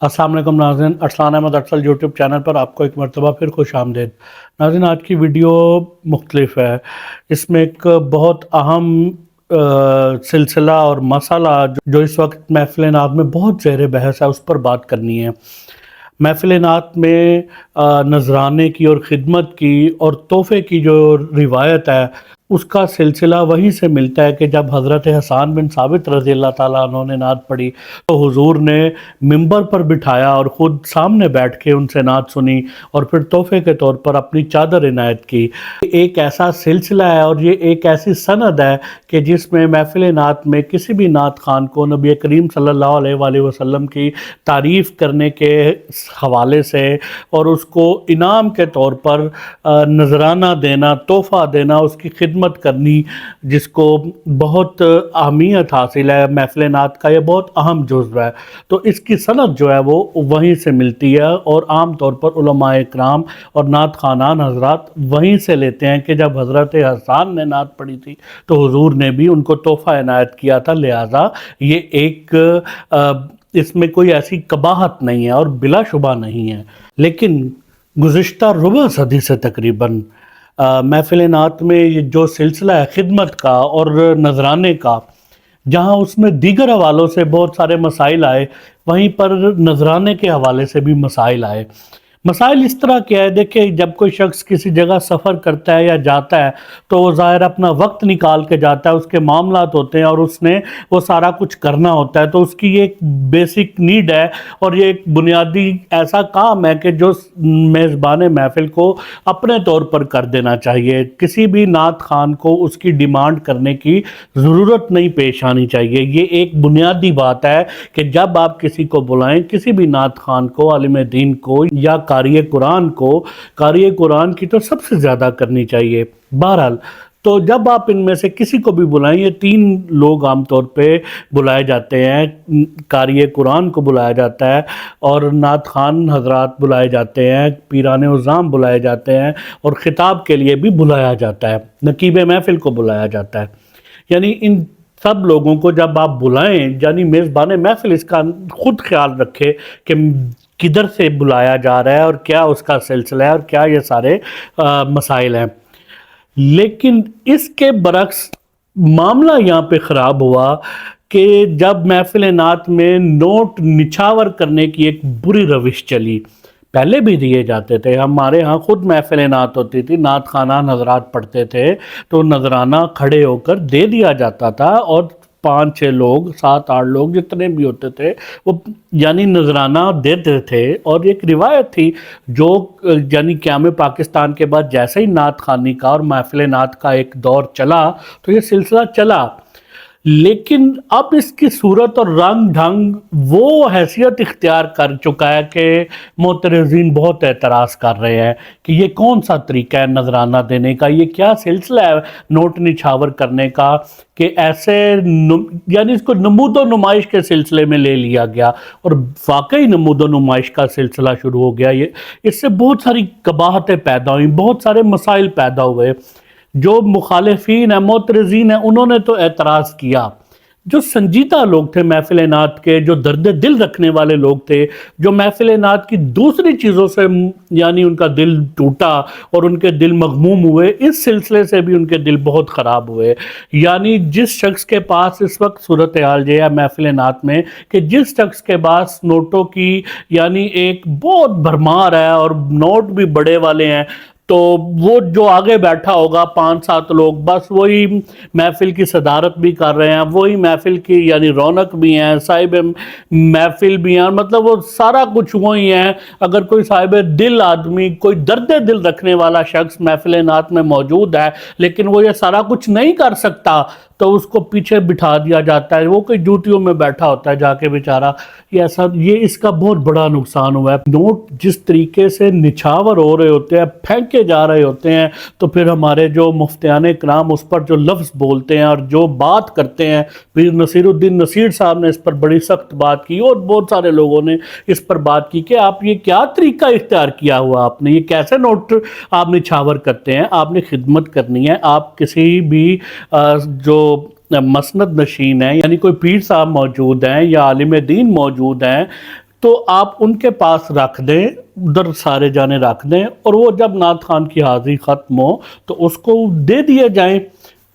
السلام علیکم ناظرین، ارسلان احمد ارسل یوٹیوب چینل پر آپ کو ایک مرتبہ پھر خوش آمدید۔ ناظرین، آج کی ویڈیو مختلف ہے۔ اس میں ایک بہت اہم سلسلہ اور مسئلہ جو اس وقت محفل نعت میں بہت زیر بحث ہے، اس پر بات کرنی ہے۔ محفل نعت میں نذرانے کی اور خدمت کی اور تحفے کی جو روایت ہے، اس کا سلسلہ وہیں سے ملتا ہے کہ جب حضرت حسان بن ثابت رضی اللہ تعالیٰ عنہ نے نعت پڑھی تو حضور نے منبر پر بٹھایا اور خود سامنے بیٹھ کے ان سے نعت سنی اور پھر تحفے کے طور پر اپنی چادر عنایت کی۔ ایک ایسا سلسلہ ہے اور یہ ایک ایسی سند ہے کہ جس میں محفل نعت میں کسی بھی نعت خان کو نبی کریم صلی اللہ علیہ وآلہ وسلم کی تعریف کرنے کے حوالے سے اور اس کو انعام کے طور پر نذرانہ دینا، تحفہ دینا، اس کی خدمت کرنی، جس کو بہت اہمیت حاصل ہے محفل نعت کا، یہ بہت اہم جزو ہے۔ تو اس کی سند جو ہے وہ وہیں سے ملتی ہے اور عام طور پر علماء اکرام اور نعت خوانان حضرات وہیں سے لیتے ہیں کہ جب حضرت حسان نے نعت پڑھی تھی تو حضور نے بھی ان کو تحفہ عنایت کیا تھا، لہٰذا یہ ایک اس میں کوئی ایسی قباحت نہیں ہے اور بلا شبہ نہیں ہے۔ لیکن گزشتہ ربع صدی سے تقریباً محفل نعت میں یہ جو سلسلہ ہے خدمت کا اور نذرانے کا، جہاں اس میں دیگر حوالوں سے بہت سارے مسائل آئے، وہیں پر نذرانے کے حوالے سے بھی مسائل آئے۔ مسائل اس طرح کیا ہے، دیکھیں جب کوئی شخص کسی جگہ سفر کرتا ہے یا جاتا ہے تو وہ ظاہر اپنا وقت نکال کے جاتا ہے، اس کے معاملات ہوتے ہیں اور اس نے وہ سارا کچھ کرنا ہوتا ہے، تو اس کی یہ ایک بیسک نیڈ ہے اور یہ ایک بنیادی ایسا کام ہے کہ جو میزبان محفل کو اپنے طور پر کر دینا چاہیے۔ کسی بھی نعت خان کو اس کی ڈیمانڈ کرنے کی ضرورت نہیں پیش آنی چاہیے۔ یہ ایک بنیادی بات ہے کہ جب آپ کسی کو بلائیں، کسی بھی نعت خان کو، عالم دین کو یا قاری قرآن کو، قاری قرآن کی تو سب سے زیادہ کرنی چاہیے۔ بہرحال تو جب آپ ان میں سے کسی کو بھی بلائیں، یہ تین لوگ عام طور پہ بلائے جاتے ہیں، قاری قرآن کو بلایا جاتا ہے اور نعت خان حضرات بلائے جاتے ہیں، پیران عظام بلائے جاتے ہیں اور خطاب کے لیے بھی بلایا جاتا ہے، نقیب محفل کو بلایا جاتا ہے۔ یعنی ان سب لوگوں کو جب آپ بلائیں، یعنی میزبان محفل اس کا خود خیال رکھے کہ کدھر سے بلایا جا رہا ہے اور کیا اس کا سلسلہ ہے اور کیا یہ سارے مسائل ہیں۔ لیکن اس کے برعکس معاملہ یہاں پہ خراب ہوا کہ جب محفل نعت میں نوٹ نچھاور کرنے کی ایک بری روش چلی، پہلے بھی دیے جاتے تھے، ہمارے ہاں خود محفل نعت ہوتی تھی، نعت خوانان حضرات پڑھتے تھے تو نذرانہ کھڑے ہو کر دے دیا جاتا تھا اور 5-6 لوگ، 7-8 لوگ جتنے بھی ہوتے تھے وہ یعنی نذرانہ دیتے تھے۔ اور ایک روایت تھی جو یعنی قیام پاکستان کے بعد جیسے ہی نعت خوانی کا اور محفل نعت کا ایک دور چلا تو یہ سلسلہ چلا، لیکن اب اس کی صورت اور رنگ ڈھنگ وہ حیثیت اختیار کر چکا ہے کہ معترضین بہت اعتراض کر رہے ہیں کہ یہ کون سا طریقہ ہے نذرانہ دینے کا، یہ کیا سلسلہ ہے نوٹ نچھاور کرنے کا کہ ایسے یعنی اس کو نمود و نمائش کے سلسلے میں لے لیا گیا اور واقعی نمود و نمائش کا سلسلہ شروع ہو گیا۔ اس سے بہت ساری قباحتیں پیدا ہوئیں، بہت سارے مسائل پیدا ہوئے۔ جو مخالفین ہیں، معترضین ہیں، انہوں نے تو اعتراض کیا۔ جو سنجیدہ لوگ تھے محفل نعت کے، جو درد دل رکھنے والے لوگ تھے، جو محفل نعت کی دوسری چیزوں سے یعنی ان کا دل ٹوٹا اور ان کے دل مغموم ہوئے، اس سلسلے سے بھی ان کے دل بہت خراب ہوئے۔ یعنی جس شخص کے پاس اس وقت صورتحال یہ ہے محفل نعت میں کہ جس شخص کے پاس نوٹوں کی یعنی ایک بہت بھرمار ہے اور نوٹ بھی بڑے والے ہیں، تو وہ جو آگے بیٹھا ہوگا 5-7 لوگ، بس وہی محفل کی صدارت بھی کر رہے ہیں، وہی محفل کی یعنی رونق بھی ہیں، صاحب محفل بھی ہیں، مطلب وہ سارا کچھ وہی ہیں۔ اگر کوئی صاحب دل آدمی، کوئی درد دل رکھنے والا شخص محفل نعت میں موجود ہے لیکن وہ یہ سارا کچھ نہیں کر سکتا تو اس کو پیچھے بٹھا دیا جاتا ہے، وہ کوئی ڈیوٹیوں میں بیٹھا ہوتا ہے جا کے بیچارہ۔ یہ اس کا بہت بڑا نقصان ہوا ہے۔ نوٹ جس طریقے سے نچھاور ہو رہے ہوتے ہیں، پھینکے جا رہے ہوتے ہیں، تو پھر ہمارے جو مفتیان کرام اس پر جو لفظ بولتے ہیں اور جو بات کرتے ہیں، پیر نصیر الدین نصیر صاحب نے اس پر بڑی سخت بات کی اور بہت سارے لوگوں نے اس پر بات کی کہ آپ یہ کیا طریقہ اختیار کیا ہوا، آپ نے یہ کیسے نوٹ آپ نچھاور کرتے ہیں؟ آپ نے خدمت کرنی ہے، آپ کسی بھی جو مسند نشین ہیں یعنی کوئی پیر صاحب موجود ہیں یا عالم دین موجود ہیں، تو آپ ان کے پاس رکھ دیں، ادھر سارے جانے رکھ دیں، اور وہ جب نعت خان کی حاضری ختم ہو تو اس کو دے دیے جائیں،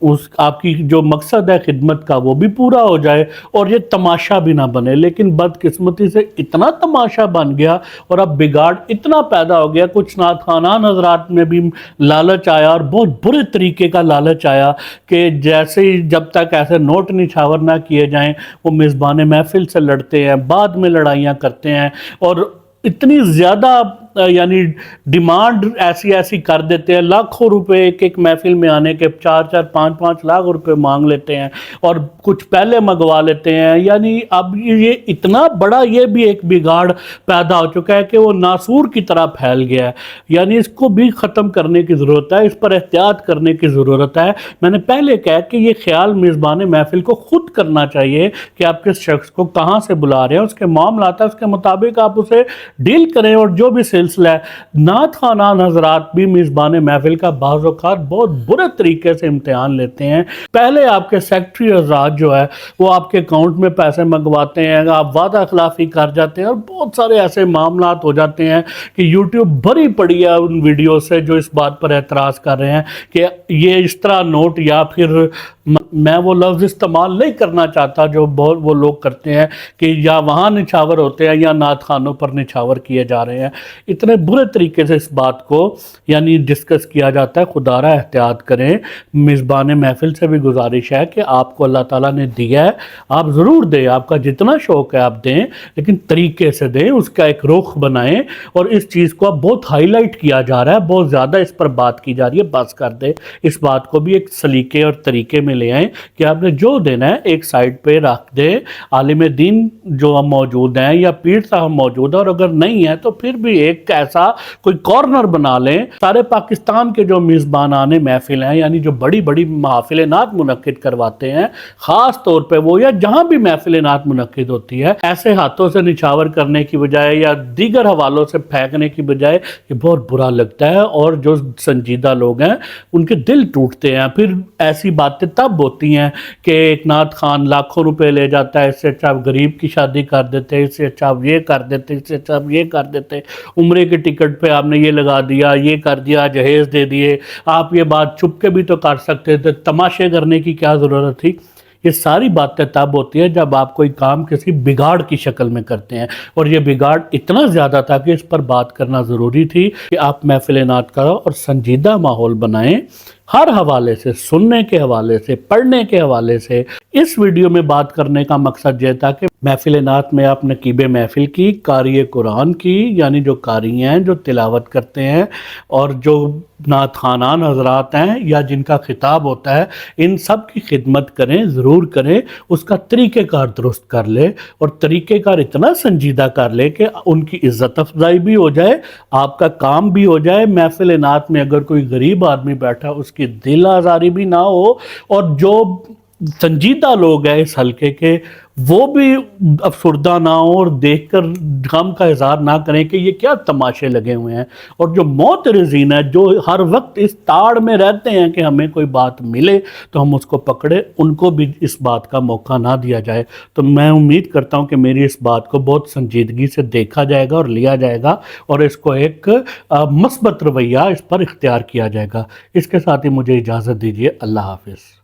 اس آپ کی جو مقصد ہے خدمت کا وہ بھی پورا ہو جائے اور یہ تماشا بھی نہ بنے۔ لیکن بدقسمتی سے اتنا تماشا بن گیا اور اب بگاڑ اتنا پیدا ہو گیا، کچھ نعت خوانان حضرات میں بھی لالچ آیا اور بہت برے طریقے کا لالچ آیا کہ جیسے ہی جب تک ایسے نوٹ نچھاور نہ کیے جائیں وہ میزبان محفل سے لڑتے ہیں، بعد میں لڑائیاں کرتے ہیں، اور اتنی زیادہ یعنی ڈیمانڈ ایسی کر دیتے ہیں، لاکھوں روپے ایک محفل میں آنے کے 4 5 5 لاکھ روپے مانگ لیتے ہیں اور کچھ پہلے منگوا لیتے ہیں۔ یعنی اب یہ اتنا بڑا یہ بھی ایک بگاڑ پیدا ہو چکا ہے کہ وہ ناسور کی طرح پھیل گیا ہے۔ یعنی اس کو بھی ختم کرنے کی ضرورت ہے، اس پر احتیاط کرنے کی ضرورت ہے۔ میں نے پہلے کہا کہ یہ خیال میزبان محفل کو خود کرنا چاہیے کہ آپ کس شخص کو کہاں سے بلا رہے ہیں، اس کے معاملات ہے، اس کے مطابق آپ اسے ڈیل کریں۔ اور جو بھی سلسلہ ہے، نعت خوانان حضرات بھی میزبان محفل کا بعض اوقات بہت برے طریقے سے امتحان لیتے ہیں۔ پہلے آپ کے سیکٹری حضرات جو ہے وہ آپ کے اکاؤنٹ میں پیسے منگواتے ہیں، آپ وعدہ خلافی کر جاتے ہیں، اور بہت سارے ایسے معاملات ہو جاتے ہیں کہ یوٹیوب بھری پڑی ہے ان ویڈیو سے جو اس بات پر اعتراض کر رہے ہیں کہ یہ اس طرح نوٹ، یا پھر میں وہ لفظ استعمال نہیں کرنا چاہتا جو بہت وہ لوگ کرتے ہیں کہ یا وہاں نچھاور ہوتے ہیں یا نعت خانوں پر نچھاور کیے جا رہے ہیں، اتنے برے طریقے سے اس بات کو یعنی ڈسکس کیا جاتا ہے۔ خدا را احتیاط کریں۔ میزبان محفل سے بھی گزارش ہے کہ آپ کو اللہ تعالیٰ نے دیا ہے، آپ ضرور دیں، آپ کا جتنا شوق ہے آپ دیں، لیکن طریقے سے دیں، اس کا ایک رخ بنائیں۔ اور اس چیز کو اب بہت ہائی لائٹ کیا جا رہا ہے، بہت زیادہ اس پر بات کی جا رہی ہے، بس کر دیں۔ اس بات کو بھی ایک سلیقے اور طریقے میں لے آئیں کہ آپ نے جو دینا ہے ایک سائڈ پہ رکھ دیں۔ عالم دین جو ہم موجود ہیں یا پیر صاحب موجود ہیں، اور اگر نہیں ہے تو پھر بھی ایک ایسا کوئی کارنر بنا لیں۔ سارے پاکستان کے جو میزبانان محفل ہیں، یعنی جو بڑی بڑی محافل نعت منعقد کرواتے ہیں، خاص طور پہ وہ یا جہاں بھی محفل نعت منعقد ہوتی ہے، ایسے ہاتھوں سے نچھاور کرنے کی بجائے یا دیگر حوالوں سے پھینکنے کی بجائے یہ بہت برا لگتا ہے، اور جو سنجیدہ لوگ ہیں ان کے دل ٹوٹتے ہیں۔ پھر ایسی باتیں تب ہوتی ہیں کہ ایک نعت خان لاکھوں روپے لے جاتا ہے، اس سے اچھا آپ غریب کی شادی کر دیتے، اس سے اچھا آپ یہ کر دیتے، اس سے اچھا آپ یہ کر دیتے، عمرے کے ٹکٹ پہ آپ نے یہ لگا دیا، یہ کر دیا، جہیز دے دیے۔ آپ یہ بات چھپ کے بھی تو کر سکتے تھے، تماشے کرنے کی کیا ضرورت تھی؟ یہ ساری باتیں تب ہوتی ہیں جب آپ کوئی کام کسی بگاڑ کی شکل میں کرتے ہیں، اور یہ بگاڑ اتنا زیادہ تھا کہ اس پر بات کرنا ضروری تھی کہ آپ محفل نعت کا اور سنجیدہ ماحول بنائیں، ہر حوالے سے، سننے کے حوالے سے، پڑھنے کے حوالے سے۔ اس ویڈیو میں بات کرنے کا مقصد یہ تھا کہ محفل نعت میں آپ نقیب محفل کی، قاری قرآن کی، یعنی جو قاری ہیں جو تلاوت کرتے ہیں، اور جو نعت خوانان حضرات ہیں یا جن کا خطاب ہوتا ہے، ان سب کی خدمت کریں، ضرور کریں، اس کا طریقہ کار درست کر لے، اور طریقہ کار اتنا سنجیدہ کر لے کہ ان کی عزت افزائی بھی ہو جائے، آپ کا کام بھی ہو جائے۔ محفل نعت میں اگر کوئی غریب آدمی بیٹھا اس کی دل آزاری بھی نہ ہو، اور جو سنجیدہ لوگ ہیں اس حلقے کے وہ بھی افسردہ نہ ہوں اور دیکھ کر غم کا اظہار نہ کریں کہ یہ کیا تماشے لگے ہوئے ہیں۔ اور جو معترضین ہیں، جو ہر وقت اس تاڑ میں رہتے ہیں کہ ہمیں کوئی بات ملے تو ہم اس کو پکڑے، ان کو بھی اس بات کا موقع نہ دیا جائے۔ تو میں امید کرتا ہوں کہ میری اس بات کو بہت سنجیدگی سے دیکھا جائے گا اور لیا جائے گا، اور اس کو ایک مثبت رویہ اس پر اختیار کیا جائے گا۔ اس کے ساتھ ہی مجھے اجازت دیجیے۔ اللہ حافظ۔